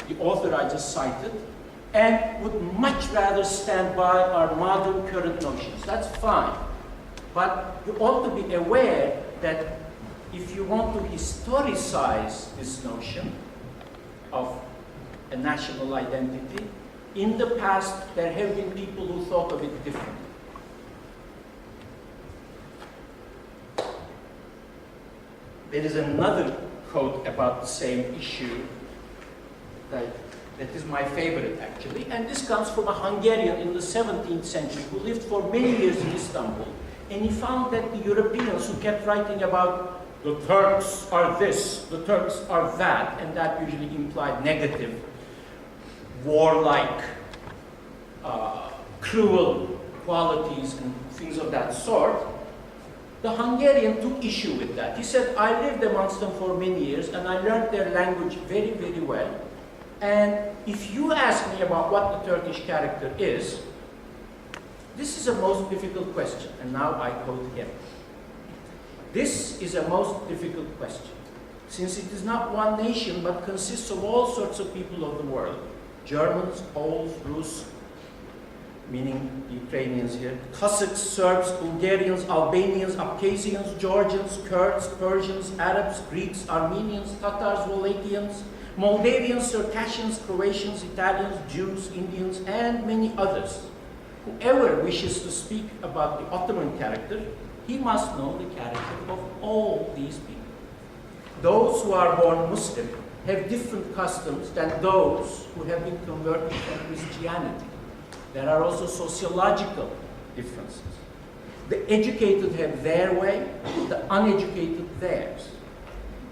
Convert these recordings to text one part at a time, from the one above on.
the author I just cited, and would much rather stand by our modern current notions. That's fine. But you ought to be aware that if you want to historicize this notion of a national identity, in the past there have been people who thought of it differently. There is another quote about the same issue that is my favorite, actually, and this comes from a Hungarian in the 17th century who lived for many years in Istanbul, and he found that the Europeans who kept writing about the Turks are this, the Turks are that, and that usually implied negative, warlike, cruel qualities and things of that sort. The Hungarian took issue with that. He said, I lived amongst them for many years and I learned their language very, very well. And if you ask me about what the Turkish character is, this is a most difficult question. And now I quote him. This is a most difficult question, since it is not one nation but consists of all sorts of people of the world. Germans, Poles, Rus, meaning the Ukrainians here, Cossacks, Serbs, Bulgarians, Albanians, Abkhazians, Georgians, Kurds, Persians, Arabs, Greeks, Armenians, Tatars, Wallachians, Moldavians, Circassians, Croatians, Italians, Jews, Indians, and many others. Whoever wishes to speak about the Ottoman character, he must know the character of all these people. Those who are born Muslim have different customs than those who have been converted from Christianity. There are also sociological differences. The educated have their way, the uneducated theirs.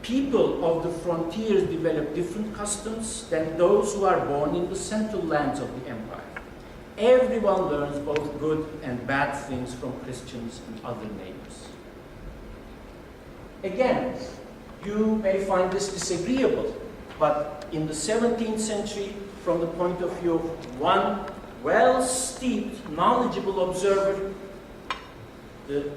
People of the frontiers develop different customs than those who are born in the central lands of the empire. Everyone learns both good and bad things from Christians and other neighbors. Again, you may find this disagreeable, but in the 17th century, from the point of view of one well-steeped, knowledgeable observer, the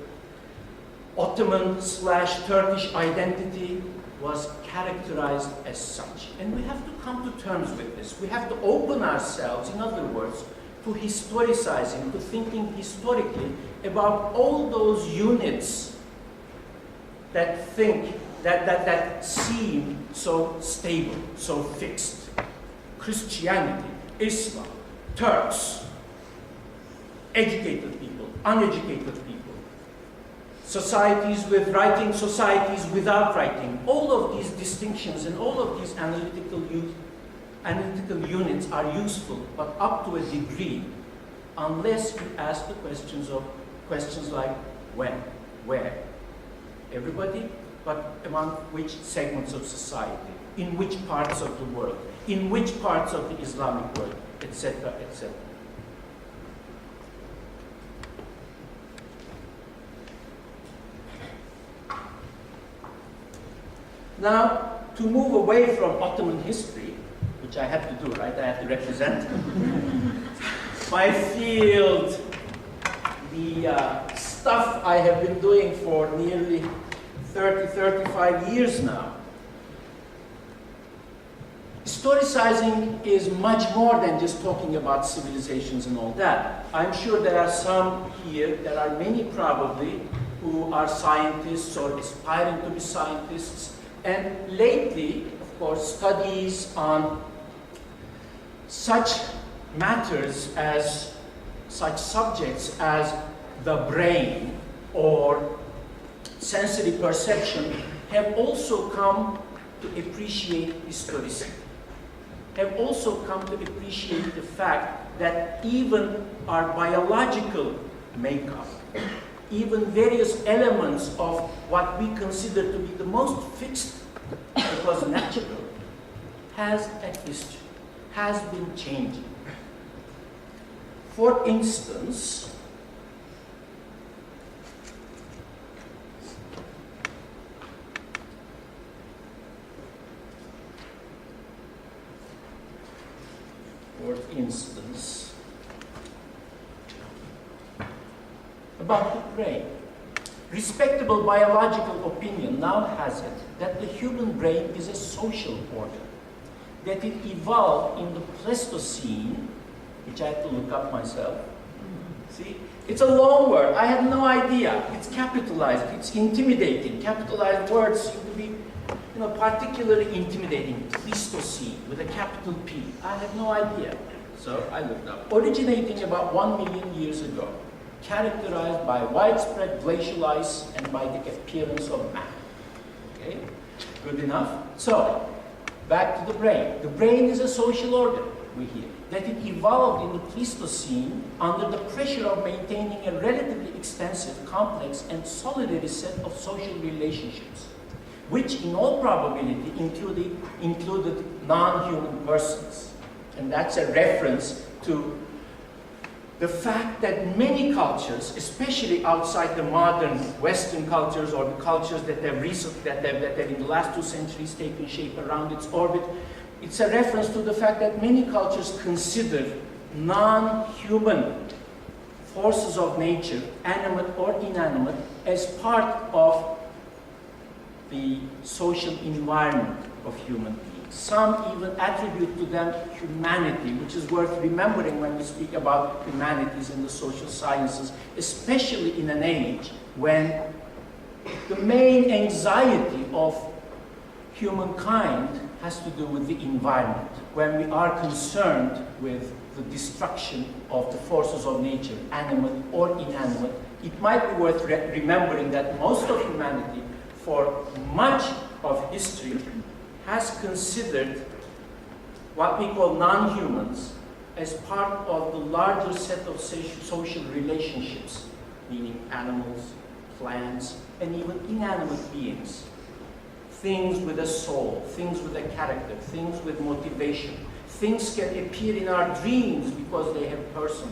Ottoman/Turkish identity was characterized as such. And we have to come to terms with this. We have to open ourselves, in other words, to historicizing, to thinking historically about all those units that seem so stable, so fixed. Christianity, Islam, Turks, educated people, uneducated people, societies with writing, societies without writing. All of these distinctions and all of these analytical units are useful, but up to a degree, unless you ask the questions like when, where, everybody, but among which segments of society, in which parts of the world, in which parts of the Islamic world, etc., etc. Now, to move away from Ottoman history, which I have to do, right? I have to represent my field, the stuff I have been doing for nearly 30, 35 years now. Historicizing is much more than just talking about civilizations and all that. I'm sure there are some here, there are many probably, who are scientists or aspiring to be scientists. And lately, of course, studies on such matters as, such subjects as the brain or sensory perception have also come to appreciate historicity, have also come to appreciate the fact that even our biological makeup, even various elements of what we consider to be the most fixed because natural, has a history, has been changing. For instance, about the brain. Respectable biological opinion now has it that the human brain is a social organ. that it evolved in the Pleistocene, which I had to look up myself. See, it's a long word. I had no idea. It's capitalized. It's intimidating. Capitalized words would be, particularly intimidating. Pleistocene with a capital P. I had no idea. So I looked up. Originating about 1 million years ago, characterized by widespread glacial ice and by the appearance of man. Okay, good enough. So, back to the brain. The brain is a social organ, we hear, that it evolved in the Pleistocene under the pressure of maintaining a relatively extensive, complex, and solitary set of social relationships, which in all probability included non-human persons. And that's a reference to the fact that many cultures, especially outside the modern Western cultures or the cultures that have in the last 2 centuries taken shape around its orbit, it's a reference to the fact that many cultures consider non-human forces of nature, animate or inanimate, as part of the social environment of human beings. Some even attribute to them humanity, which is worth remembering when we speak about humanities and the social sciences, especially in an age when the main anxiety of humankind has to do with the environment, when we are concerned with the destruction of the forces of nature, animate or inanimate. It might be worth remembering that most of humanity, for much of history, has considered what we call non-humans as part of the larger set of social relationships, meaning animals, plants, and even inanimate beings. Things with a soul, things with a character, things with motivation. Things can appear in our dreams because they have personhood,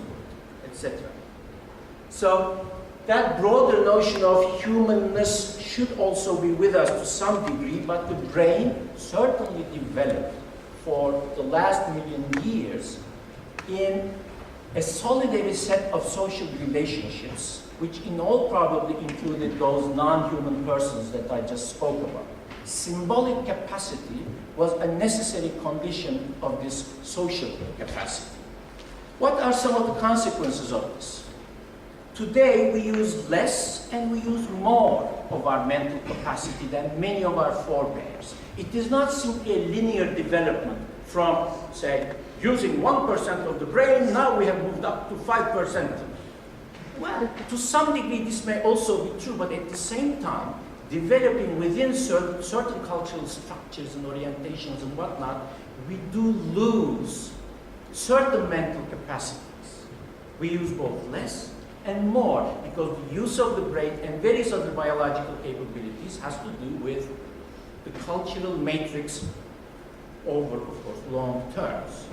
etc. So that broader notion of humanness should also be with us to some degree, but the brain certainly developed for the last million years in a solitary set of social relationships, which in all probability included those non-human persons that I just spoke about. Symbolic capacity was a necessary condition of this social capacity. What are some of the consequences of this? Today, we use less and we use more of our mental capacity than many of our forebears. It is not simply a linear development from, say, using 1% of the brain, now we have moved up to 5%. Well, to some degree, this may also be true, but at the same time, developing within certain cultural structures and orientations and whatnot, we do lose certain mental capacities. We use both less and more, because the use of the brain and various other biological capabilities has to do with the cultural matrix over, of course, long terms.